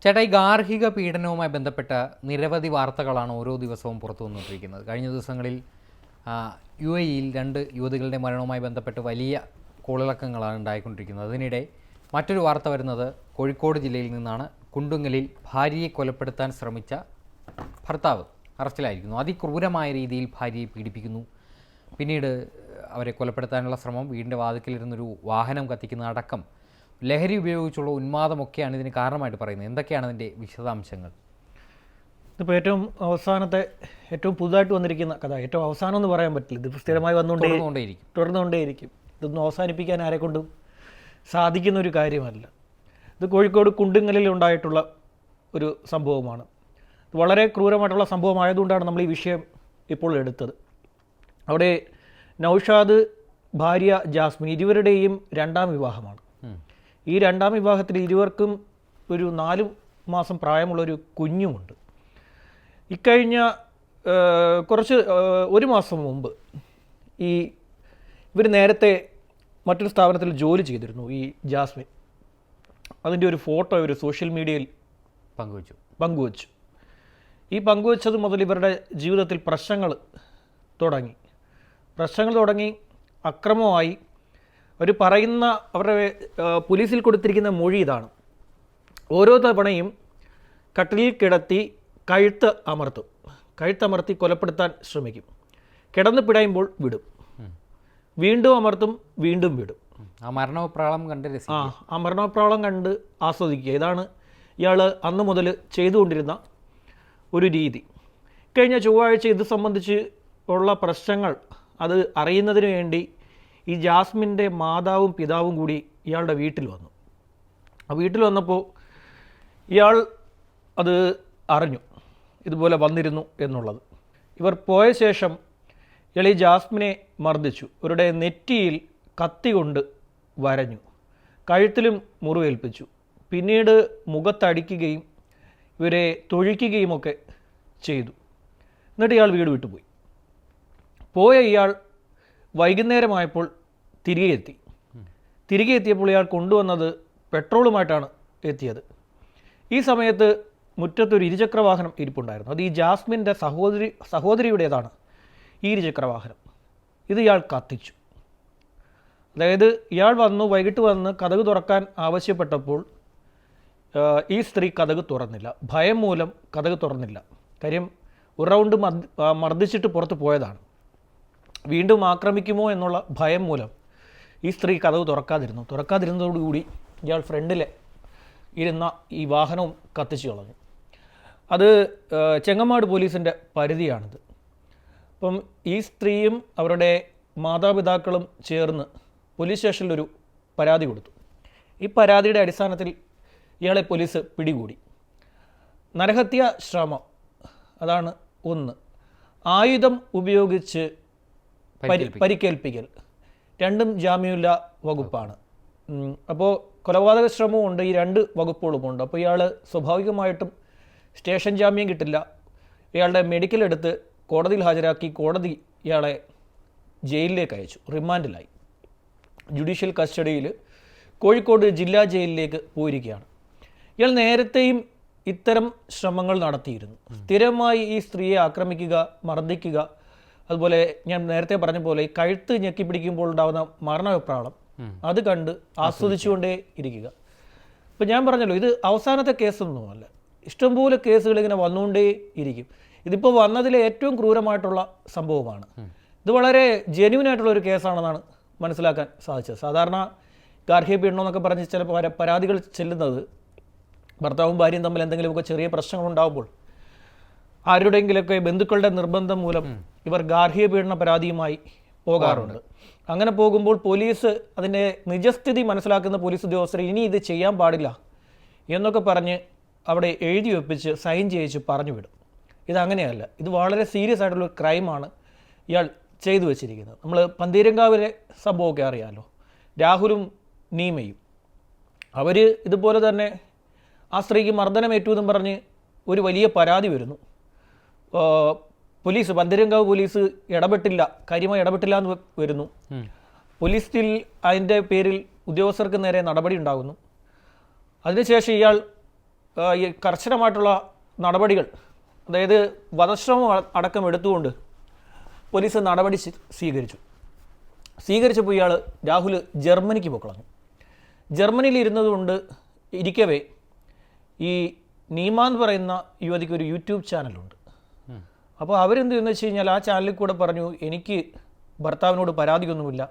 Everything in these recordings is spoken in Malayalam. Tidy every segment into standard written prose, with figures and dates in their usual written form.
ചേട്ടാ, ഈ ഗാർഹിക പീഡനവുമായി ബന്ധപ്പെട്ട നിരവധി വാർത്തകളാണ് ഓരോ ദിവസവും പുറത്തു വന്നുകൊണ്ടിരിക്കുന്നത്. കഴിഞ്ഞ ദിവസങ്ങളിൽ UAE-യിൽ 2 യുവതികളുടെ മരണവുമായി ബന്ധപ്പെട്ട് വലിയ കോളിളക്കങ്ങളാണ് ഉണ്ടായിക്കൊണ്ടിരിക്കുന്നത്. അതിനിടെ മറ്റൊരു വാർത്ത വരുന്നത് കോഴിക്കോട് ജില്ലയിൽ നിന്നാണ്. കുണ്ടുങ്ങലിൽ ഭാര്യയെ കൊലപ്പെടുത്താൻ ശ്രമിച്ച ഭർത്താവ് അറസ്റ്റിലായിരിക്കുന്നു. അതിക്രൂരമായ രീതിയിൽ ഭാര്യയെ പീഡിപ്പിക്കുന്നു. പിന്നീട് അവരെ കൊലപ്പെടുത്താനുള്ള ശ്രമം, വീടിൻ്റെ വാതിക്കലിരുന്നൊരു വാഹനം കത്തിക്കുന്ന അടക്കം ലഹരി ഉപയോഗിച്ചുള്ള ഉന്മാദമൊക്കെയാണ് ഇതിന് കാരണമായിട്ട് പറയുന്നത്. എന്തൊക്കെയാണ് അതിൻ്റെ വിശദാംശങ്ങൾ? ഇതിപ്പോൾ ഏറ്റവും പുതുതായിട്ട് വന്നിരിക്കുന്ന കഥ. ഏറ്റവും അവസാനം എന്ന് പറയാൻ പറ്റില്ല, ഇത് സ്ഥിരമായി തുടർന്നുകൊണ്ടേയിരിക്കും. ഇതൊന്നും അവസാനിപ്പിക്കാൻ ആരെക്കൊണ്ടും സാധിക്കുന്ന ഒരു കാര്യമല്ല. ഇത് കോഴിക്കോട് കുണ്ടുങ്ങലിൽ ഉണ്ടായിട്ടുള്ള ഒരു സംഭവമാണ്. ഇത് വളരെ ക്രൂരമായിട്ടുള്ള സംഭവമായതുകൊണ്ടാണ് നമ്മൾ ഈ വിഷയം ഇപ്പോൾ എടുത്തത്. അവിടെ നൗഷാദ്, ഭാര്യ ജാസ്മിൻ, ഇരുവരുടെയും 2ാം വിവാഹമാണ്. ഈ 2ാം വിവാഹത്തിൽ ഇരുവർക്കും ഒരു 4 മാസം പ്രായമുള്ളൊരു കുഞ്ഞുമുണ്ട്. ഇക്കഴിഞ്ഞ ഒരു മാസം മുമ്പ് ഇവർ നേരത്തെ മറ്റൊരു സ്ഥാപനത്തിൽ ജോലി ചെയ്തിരുന്നു. ഈ ജാസ്മിൻ അതിൻ്റെ ഒരു ഫോട്ടോ ഇവർ സോഷ്യൽ മീഡിയയിൽ പങ്കുവച്ചു. ഈ പങ്കുവച്ചത് മുതൽ ഇവരുടെ ജീവിതത്തിൽ പ്രശ്നങ്ങൾ തുടങ്ങി, അക്രമമായി. അവർ പറയുന്ന അവരുടെ പോലീസിൽ കൊടുത്തിരിക്കുന്ന മൊഴി ഇതാണ്: ഓരോ തവണയും കട്ടിലിൽ കിടത്തി കഴുത്തമർത്തി കൊലപ്പെടുത്താൻ ശ്രമിക്കും. കിടന്ന് പിടയുമ്പോൾ വിടും, വീണ്ടും അമർത്തും, വീണ്ടും വിടും. ആ മരണോപ്രാളം കണ്ട് ആസ്വദിക്കുക. ഇതാണ് ഇയാൾ അന്ന് മുതൽ ചെയ്തുകൊണ്ടിരുന്ന ഒരു രീതി. കഴിഞ്ഞ ചൊവ്വാഴ്ച ഇത് സംബന്ധിച്ച് ഉള്ള പ്രശ്നങ്ങൾ അത് അറിയുന്നതിന് വേണ്ടി ഈ ജാസ്മിൻ്റെ മാതാവും പിതാവും കൂടി ഇയാളുടെ വീട്ടിൽ വന്നു. ആ വീട്ടിൽ വന്നപ്പോൾ ഇയാൾ അത് അറിഞ്ഞു, ഇതുപോലെ വന്നിരുന്നു എന്നുള്ളത്. ഇവർ പോയ ശേഷം ഇയാൾ ഈ ജാസ്മിനെ മർദ്ദിച്ചു. ഇവരുടെ നെറ്റിയിൽ കത്തി കൊണ്ട് വരഞ്ഞു, കഴുത്തിലും മുറിവേൽപ്പിച്ചു. പിന്നീട് മുഖത്തടിക്കുകയും ഇവരെ തൊഴിക്കുകയുമൊക്കെ ചെയ്തു. എന്നിട്ട് ഇയാൾ വീട് വിട്ടുപോയി. ഇയാൾ വൈകുന്നേരമായപ്പോൾ തിരികെ എത്തിയപ്പോൾ ഇയാൾ കൊണ്ടുവന്നത് പെട്രോളുമായിട്ടാണ് എത്തിയത്. ഈ സമയത്ത് മുറ്റത്തൊരു ഇരുചക്രവാഹനം ഇരിപ്പുണ്ടായിരുന്നു. അത് ഈ ജാസ്മിൻ്റെ സഹോദരിയുടേതാണ് ഈ ഇരുചക്രവാഹനം. ഇത് ഇയാൾ കത്തിച്ചു. അതായത് ഇയാൾ വൈകിട്ട് വന്ന് കതക് തുറക്കാൻ ആവശ്യപ്പെട്ടപ്പോൾ ഈ സ്ത്രീ കതക് തുറന്നില്ല. ഭയം മൂലം കതക് തുറന്നില്ല. കാര്യം ഒരു റൗണ്ട് മർദ്ദിച്ചിട്ട് പുറത്ത് പോയതാണ്. വീണ്ടും ആക്രമിക്കുമോ എന്നുള്ള ഭയം മൂലം ഈ സ്ത്രീ കതക് തുറക്കാതിരുന്നതോടുകൂടി ഇയാൾ ഫ്രണ്ടിൽ ഇരുന്ന ഈ വാഹനവും കത്തിച്ചു കളഞ്ഞു. അത് ചെങ്ങമ്മാട് പോലീസിൻ്റെ പരിധിയാണിത്. അപ്പം ഈ സ്ത്രീയും അവരുടെ മാതാപിതാക്കളും ചേർന്ന് പോലീസ് സ്റ്റേഷനിലൊരു പരാതി കൊടുത്തു. ഈ പരാതിയുടെ അടിസ്ഥാനത്തിൽ ഇയാളെ പോലീസ് പിടികൂടി. നരഹത്യാ ശ്രമം അതാണ് ഒന്ന്. ആയുധം ഉപയോഗിച്ച് പരിക്കേൽപ്പിക്കൽ, രണ്ടും ജാമ്യമില്ലാ വകുപ്പാണ്. അപ്പോൾ കൊലപാതക ശ്രമമുണ്ട്, ഈ 2 വകുപ്പുകളുമുണ്ട്. അപ്പോൾ ഇയാൾ സ്വാഭാവികമായിട്ടും സ്റ്റേഷൻ ജാമ്യം കിട്ടില്ല. ഇയാളുടെ മെഡിക്കൽ എടുത്ത് കോടതിയിൽ ഹാജരാക്കി കോടതി ഇയാളെ ജയിലിലേക്ക് അയച്ചു. റിമാൻഡിലായി. ജുഡീഷ്യൽ കസ്റ്റഡിയിൽ കോഴിക്കോട് ജില്ലാ ജയിലിലേക്ക് പോയിരിക്കുകയാണ്. ഇയാൾ നേരത്തെയും ഇത്തരം ശ്രമങ്ങൾ നടത്തിയിരുന്നു. സ്ഥിരമായി ഈ സ്ത്രീയെ ആക്രമിക്കുക, മർദ്ദിക്കുക, അതുപോലെ ഞാൻ നേരത്തെ പറഞ്ഞ പോലെ ഈ കഴുത്ത് ഞെക്കി പിടിക്കുമ്പോൾ ഉണ്ടാകുന്ന മരണവെപ്രാളം അത് കണ്ട് ആസ്വദിച്ചുകൊണ്ടേ ഇരിക്കുക. ഇപ്പം ഞാൻ പറഞ്ഞല്ലോ, ഇത് അവസാനത്തെ കേസൊന്നുമല്ല. ഇഷ്ടംപോലെ കേസുകൾ ഇങ്ങനെ വന്നുകൊണ്ടേ ഇരിക്കും. ഇതിപ്പോൾ വന്നതിലെ ഏറ്റവും ക്രൂരമായിട്ടുള്ള സംഭവമാണ്. ഇത് വളരെ ജെന്യൂനായിട്ടുള്ള ഒരു കേസാണെന്നാണ് മനസ്സിലാക്കാൻ സാധിച്ചത്. സാധാരണ ഗാർഹിക പീഡനം എന്നൊക്കെ പറഞ്ഞ് ചില പരാതികൾ ചെല്ലുന്നത് ഭർത്താവും ഭാര്യയും തമ്മിൽ എന്തെങ്കിലുമൊക്കെ ചെറിയ പ്രശ്നങ്ങളുണ്ടാകുമ്പോൾ ആരുടെയെങ്കിലൊക്കെ ബന്ധുക്കളുടെ നിർബന്ധം മൂലം ഇവർ ഗാർഹിക പീഡന പരാതിയുമായി പോകാറുണ്ട്. അങ്ങനെ പോകുമ്പോൾ പോലീസ് അതിൻ്റെ നിജസ്ഥിതി മനസ്സിലാക്കുന്ന പോലീസ് ഉദ്യോഗസ്ഥർ ഇനി ഇത് ചെയ്യാൻ പാടില്ല എന്നൊക്കെ പറഞ്ഞ് അവിടെ എഴുതി വെപ്പിച്ച് സൈൻ ചെയ്യിച്ച് പറഞ്ഞു വിടും. ഇതങ്ങനെയല്ല. ഇത് വളരെ സീരിയസ് ആയിട്ടുള്ളൊരു ക്രൈമാണ് ഇയാൾ ചെയ്തു വെച്ചിരിക്കുന്നത്. നമ്മൾ പന്തീരങ്കാവിലെ സംഭവമൊക്കെ അറിയാമല്ലോ. രാഹുലും നീമയും അവർ ഇതുപോലെ തന്നെ ആ സ്ത്രീക്ക് മർദ്ദനമേറ്റു എന്നും പറഞ്ഞ് ഒരു വലിയ പരാതി വരുന്നു. പോലീസ്, പന്തീരങ്കാവ് പോലീസ് കാര്യമായി ഇടപെട്ടില്ല എന്ന് വരുന്നു. പോലീസിൽ അതിൻ്റെ പേരിൽ ഉദ്യോഗസ്ഥർക്ക് നേരെ നടപടി ഉണ്ടാകുന്നു. അതിനുശേഷം ഇയാൾ ഈ കർശനമായിട്ടുള്ള നടപടികൾ, അതായത് വധശ്രമം അടക്കം എടുത്തുകൊണ്ട് പോലീസ് നടപടി സ്വീകരിച്ചപ്പോൾ ഇയാൾ രാഹുൽ ജർമ്മനിക്ക് പോക്കളഞ്ഞു. ജർമ്മനിയിൽ ഇരുന്നതുകൊണ്ട് ഇരിക്കവേ ഈ നീമ എന്ന് പറയുന്ന യുവതിക്ക് ഒരു യൂട്യൂബ് ചാനലുണ്ട്. അപ്പോൾ അവരെന്ത് ചെയ്യുന്നു വെച്ച് കഴിഞ്ഞാൽ ആ ചാനലിൽ കൂടെ പറഞ്ഞു, എനിക്ക് ഭർത്താവിനോട് പരാതിയൊന്നുമില്ല,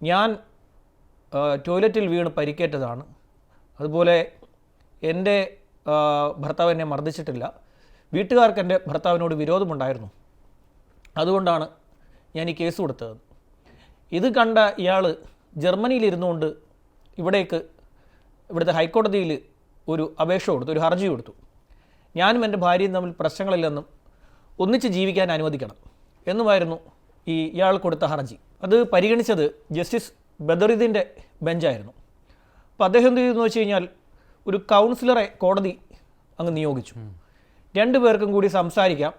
ഞാൻ ടോയ്ലറ്റിൽ വീണ് പരിക്കേറ്റതാണ്, അതുപോലെ എൻ്റെ ഭർത്താവ് എന്നെ മർദ്ദിച്ചിട്ടില്ല, വീട്ടുകാർക്ക് എൻ്റെ ഭർത്താവിനോട് വിരോധമുണ്ടായിരുന്നു, അതുകൊണ്ടാണ് ഞാൻ ഈ കേസ് കൊടുത്തത്. ഇത് കണ്ട ഇയാൾ ജർമ്മനിയിലിരുന്നുകൊണ്ട് ഇവിടുത്തെ ഹൈക്കോടതിയിൽ ഒരു അപേക്ഷ കൊടുത്തു, ഒരു ഹർജി കൊടുത്തു. ഞാനും എൻ്റെ ഭാര്യയും തമ്മിൽ പ്രശ്നങ്ങളില്ലെന്നും ഒന്നിച്ച് ജീവിക്കാൻ അനുവദിക്കണം എന്നുമായിരുന്നു ഇയാൾ കൊടുത്ത ഹർജി. അത് പരിഗണിച്ചത് ജസ്റ്റിസ് ബദറുദ്ദീൻ്റെ ബെഞ്ചായിരുന്നു. അപ്പോൾ അദ്ദേഹം എന്ത് ചെയ്തെന്ന് വെച്ച് കഴിഞ്ഞാൽ ഒരു കൗൺസിലറെ കോടതി അങ്ങ് നിയോഗിച്ചു. 2 പേർക്കും കൂടി സംസാരിക്കാം,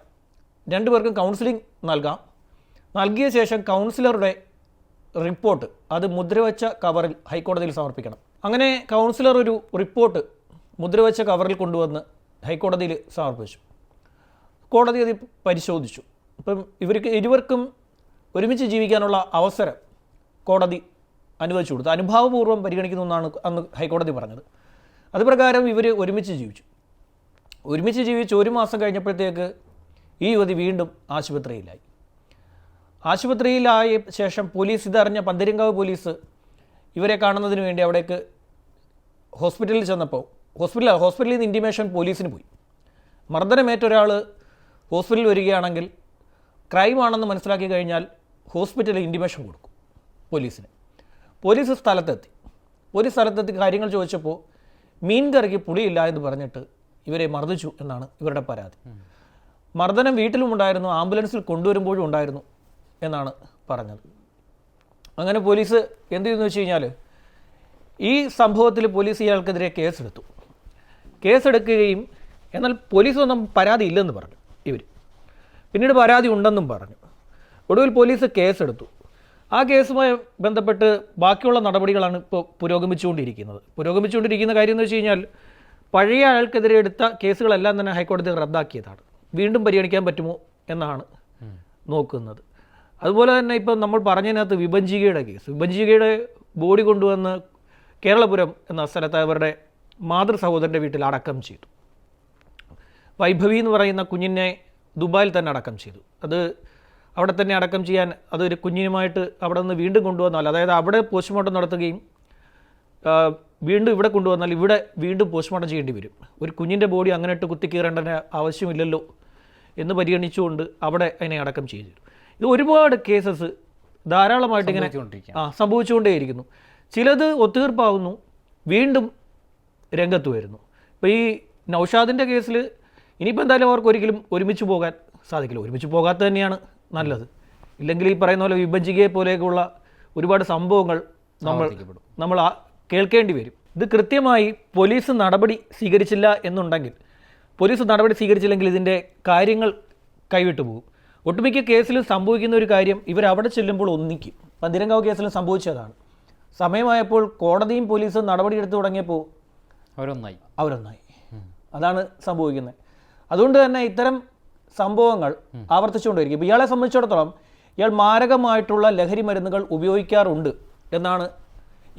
2 പേർക്കും കൗൺസിലിംഗ് നൽകാം. നൽകിയ ശേഷം കൗൺസിലറുടെ റിപ്പോർട്ട് അത് മുദ്രവെച്ച കവറിൽ ഹൈക്കോടതിയിൽ സമർപ്പിക്കണം. അങ്ങനെ കൗൺസിലർ ഒരു റിപ്പോർട്ട് മുദ്രവെച്ച കവറിൽ കൊണ്ടുവന്ന് ഹൈക്കോടതിയിൽ സമർപ്പിച്ചു. കോടതി അത് പരിശോധിച്ചു. അപ്പം ഇരുവർക്കും ഒരുമിച്ച് ജീവിക്കാനുള്ള അവസരം കോടതി അനുവദിച്ചു കൊടുത്തു. അനുഭാവപൂർവ്വം പരിഗണിക്കുന്നു എന്നാണ് അന്ന് ഹൈക്കോടതി പറഞ്ഞത്. അതുപ്രകാരം ഇവർ ഒരുമിച്ച് ജീവിച്ചു. 1 മാസം കഴിഞ്ഞപ്പോഴത്തേക്ക് ഈ യുവതി വീണ്ടും ആശുപത്രിയിലായി. ആശുപത്രിയിലായ ശേഷം പോലീസ് ഇതറിഞ്ഞ പന്തീരങ്കാവ് പോലീസ് ഇവരെ കാണുന്നതിന് വേണ്ടി അവിടേക്ക് ഹോസ്പിറ്റലിൽ ചെന്നപ്പോൾ ഹോസ്പിറ്റലിൽ നിന്ന് ഇൻറ്റിമേഷൻ പോലീസിന് പോയി. മർദ്ദനമേറ്റ ഒരാൾ ഹോസ്പിറ്റലിൽ വരികയാണെങ്കിൽ ക്രൈമാണെന്ന് മനസ്സിലാക്കി കഴിഞ്ഞാൽ ഹോസ്പിറ്റലിൽ ഇൻറ്റിമേഷൻ കൊടുക്കും പോലീസിന്. പോലീസ് സ്ഥലത്തെത്തി കാര്യങ്ങൾ ചോദിച്ചപ്പോൾ മീൻ കറിക്ക് പുളിയില്ല എന്ന് പറഞ്ഞിട്ട് ഇവരെ മർദ്ദിച്ചു എന്നാണ് ഇവരുടെ പരാതി. മർദ്ദനം വീട്ടിലുമുണ്ടായിരുന്നു, ആംബുലൻസിൽ കൊണ്ടുവരുമ്പോഴും ഉണ്ടായിരുന്നു എന്നാണ് പറഞ്ഞത്. അങ്ങനെ പോലീസ് എന്ത് ചെയ്തെന്ന് വെച്ച് കഴിഞ്ഞാൽ ഈ സംഭവത്തിൽ പോലീസ് ഇയാൾക്കെതിരെ കേസെടുക്കുകയും എന്നാൽ പോലീസൊന്നും പരാതി ഇല്ലെന്ന് പറഞ്ഞു. പിന്നീട് പരാതി ഉണ്ടെന്നും പറഞ്ഞു. ഒടുവിൽ പോലീസ് കേസെടുത്തു. ആ കേസുമായി ബന്ധപ്പെട്ട് ബാക്കിയുള്ള നടപടികളാണ് ഇപ്പോൾ പുരോഗമിച്ചുകൊണ്ടിരിക്കുന്ന കാര്യം എന്ന് വെച്ച് കഴിഞ്ഞാൽ പഴയ ആൾക്കെതിരെ എടുത്ത കേസുകളെല്ലാം തന്നെ ഹൈക്കോടതി റദ്ദാക്കിയതാണ്. വീണ്ടും പരിഗണിക്കാൻ പറ്റുമോ എന്നാണ് നോക്കുന്നത്. അതുപോലെ തന്നെ ഇപ്പം നമ്മൾ പറഞ്ഞതിനകത്ത് വിഭജികയുടെ കേസ്, വിഭജികയുടെ ബോഡി കൊണ്ടുവന്ന് കേരളപുരം എന്ന സ്ഥലത്ത് അവരുടെ മാതൃ സഹോദരൻ്റെ വീട്ടിൽ അടക്കം ചെയ്തു. വൈഭവി എന്ന് പറയുന്ന കുഞ്ഞിനെ ദുബായിൽ തന്നെ അടക്കം ചെയ്തു. അത് അവിടെ തന്നെ അടക്കം ചെയ്യാൻ അതൊരു കുഞ്ഞിനുമായിട്ട് അവിടെ നിന്ന് വീണ്ടും കൊണ്ടുവന്നാൽ, അതായത് അവിടെ പോസ്റ്റ്മോർട്ടം നടത്തുകയും വീണ്ടും ഇവിടെ കൊണ്ടുവന്നാൽ ഇവിടെ വീണ്ടും പോസ്റ്റ്മോർട്ടം ചെയ്യേണ്ടി വരും. ഒരു കുഞ്ഞിൻ്റെ ബോഡി അങ്ങനെ ഇട്ട് കുത്തിക്കീറേണ്ട ആവശ്യമില്ലല്ലോ എന്ന് പരിഗണിച്ചുകൊണ്ട് അവിടെ അതിനെ അടക്കം ചെയ്തു. ഇത് ഒരുപാട് കേസസ് ധാരാളമായിട്ട് ഇങ്ങനെ സംഭവിച്ചുകൊണ്ടേയിരിക്കുന്നു. ചിലത് ഒത്തുതീർപ്പാവുന്നു, വീണ്ടും രംഗത്ത് വരുന്നു. ഇപ്പോൾ ഈ നൗഷാദിൻ്റെ കേസിൽ ഇനിയിപ്പോൾ എന്തായാലും അവർക്ക് ഒരിക്കലും ഒരുമിച്ച് പോകാൻ സാധിക്കില്ല. ഒരുമിച്ച് പോകാത്ത തന്നെയാണ് നല്ലത്. ഇല്ലെങ്കിൽ ഈ പറയുന്ന പോലെ വിഭജികയെ പോലെയൊക്കെയുള്ള ഒരുപാട് സംഭവങ്ങൾ നമ്മൾ കേൾക്കേണ്ടി വരും. ഇത് കൃത്യമായി പോലീസ് നടപടി സ്വീകരിച്ചില്ലെങ്കിൽ ഇതിൻ്റെ കാര്യങ്ങൾ കൈവിട്ടു പോകും. ഒട്ടുമിക്ക കേസിലും സംഭവിക്കുന്ന ഒരു കാര്യം, ഇവരവിടെ ചെല്ലുമ്പോൾ ഒന്നിക്കും. പന്തീരങ്കാവ് കേസിലും സംഭവിച്ചതാണ്. സമയമായപ്പോൾ കോടതിയും പോലീസും നടപടിയെടുത്ത് തുടങ്ങിയപ്പോൾ അവരൊന്നായി. അതാണ് സംഭവിക്കുന്നത്. അതുകൊണ്ട് തന്നെ ഇത്തരം സംഭവങ്ങൾ ആവർത്തിച്ചുകൊണ്ടിരിക്കും. ഇപ്പോൾ ഇയാളെ സംബന്ധിച്ചിടത്തോളം ഇയാൾ മാരകമായിട്ടുള്ള ലഹരി മരുന്നുകൾ ഉപയോഗിക്കാറുണ്ട് എന്നാണ്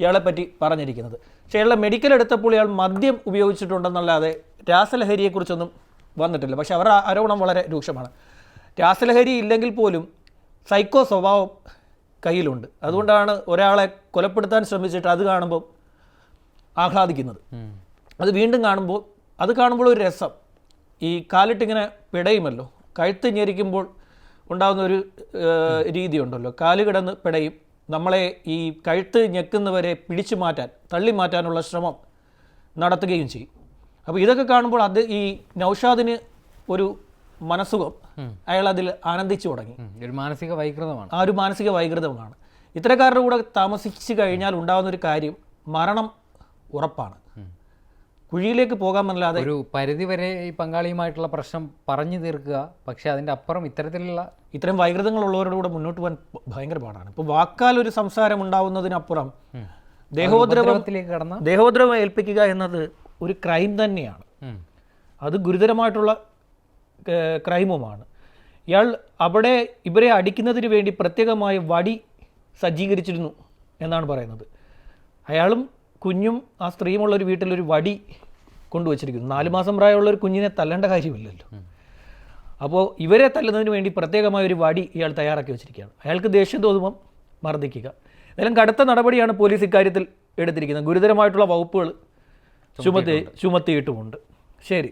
ഇയാളെപ്പറ്റി പറഞ്ഞിരിക്കുന്നത്. പക്ഷേ ഇയാളുടെ മെഡിക്കൽ എടുത്തപ്പോൾ ഇയാൾ മദ്യം ഉപയോഗിച്ചിട്ടുണ്ടെന്നല്ലാതെ രാസലഹരിയെക്കുറിച്ചൊന്നും വന്നിട്ടില്ല. പക്ഷേ അവരുടെ ആരോപണം വളരെ രൂക്ഷമാണ്. രാസലഹരി ഇല്ലെങ്കിൽ പോലും സൈക്കോ സ്വഭാവം കയ്യിലുണ്ട്. അതുകൊണ്ടാണ് ഒരാളെ കൊലപ്പെടുത്താൻ ശ്രമിച്ചിട്ട് അത് കാണുമ്പോൾ ആഹ്ലാദിക്കുന്നത്. അത് വീണ്ടും കാണുമ്പോൾ ഒരു രസം. ഈ കാലിട്ടിങ്ങനെ പിടയുമല്ലോ, കഴുത്ത് ഞെരിക്കുമ്പോൾ ഉണ്ടാകുന്ന ഒരു രീതിയുണ്ടല്ലോ, കാല് കിടന്ന് പിടയും. നമ്മളെ ഈ കഴുത്ത് ഞെക്കുന്നവരെ പിടിച്ചു മാറ്റാൻ, തള്ളി മാറ്റാനുള്ള ശ്രമം നടത്തുകയും ചെയ്യും. അപ്പോൾ ഇതൊക്കെ കാണുമ്പോൾ ഈ നൗഷാദിന് ഒരു മനസ്സുഖം, അയാൾ അതിൽ ആനന്ദിച്ചു തുടങ്ങി. ഒരു മാനസിക വൈകൃതമാണ്. ഒരു മാനസിക വൈകൃതമാണ്. ഇത്തരക്കാരുടെ കൂടെ താമസിച്ച് കഴിഞ്ഞാൽ ഉണ്ടാകുന്ന ഒരു കാര്യം, മരണം ഉറപ്പാണ്. കുഴിയിലേക്ക് പോകാമെന്നല്ലാതെ ഒരു പരിധിവരെ ഈ പങ്കാളിയുമായിട്ടുള്ള പ്രശ്നം പറഞ്ഞു തീർക്കുക. പക്ഷേ അതിൻ്റെ അപ്പുറം ഇത്തരം വൈകൃതങ്ങളുള്ളവരുടെ കൂടെ മുന്നോട്ട് പോകാൻ ഭയങ്കര പാടാണ്. ഇപ്പോൾ വാക്കാൽ ഒരു സംസാരം ഉണ്ടാവുന്നതിനപ്പുറം ദേഹോദ്രവം ഏൽപ്പിക്കുക എന്നത് ഒരു ക്രൈം തന്നെയാണ്. അത് ഗുരുതരമായിട്ടുള്ള ക്രൈമുമാണ്. ഇയാൾ അവിടെ ഇവരെ അടിക്കുന്നതിന് വേണ്ടി പ്രത്യേകമായ വടി സജ്ജീകരിച്ചിരുന്നു എന്നാണ് പറയുന്നത്. അയാളും കുഞ്ഞും ആ സ്ത്രീയുമുള്ളൊരു വീട്ടിലൊരു വടി കൊണ്ടുവച്ചിരിക്കുന്നു. 4 മാസം പ്രായമുള്ള ഒരു കുഞ്ഞിനെ തല്ലേണ്ട കാര്യമില്ലല്ലോ. അപ്പോൾ ഇവരെ തല്ലുന്നതിന് വേണ്ടി പ്രത്യേകമായ ഒരു വടി ഇയാൾ തയ്യാറാക്കി വെച്ചിരിക്കുകയാണ്. അയാൾക്ക് ദേഷ്യം തോന്നുമ്പം മർദ്ദിക്കുക. ഏതായാലും കടുത്ത നടപടിയാണ് പോലീസ് ഇക്കാര്യത്തിൽ എടുത്തിരിക്കുന്നത്. ഗുരുതരമായിട്ടുള്ള വകുപ്പുകൾ ചുമത്തിയിട്ടുമുണ്ട്. ശരി.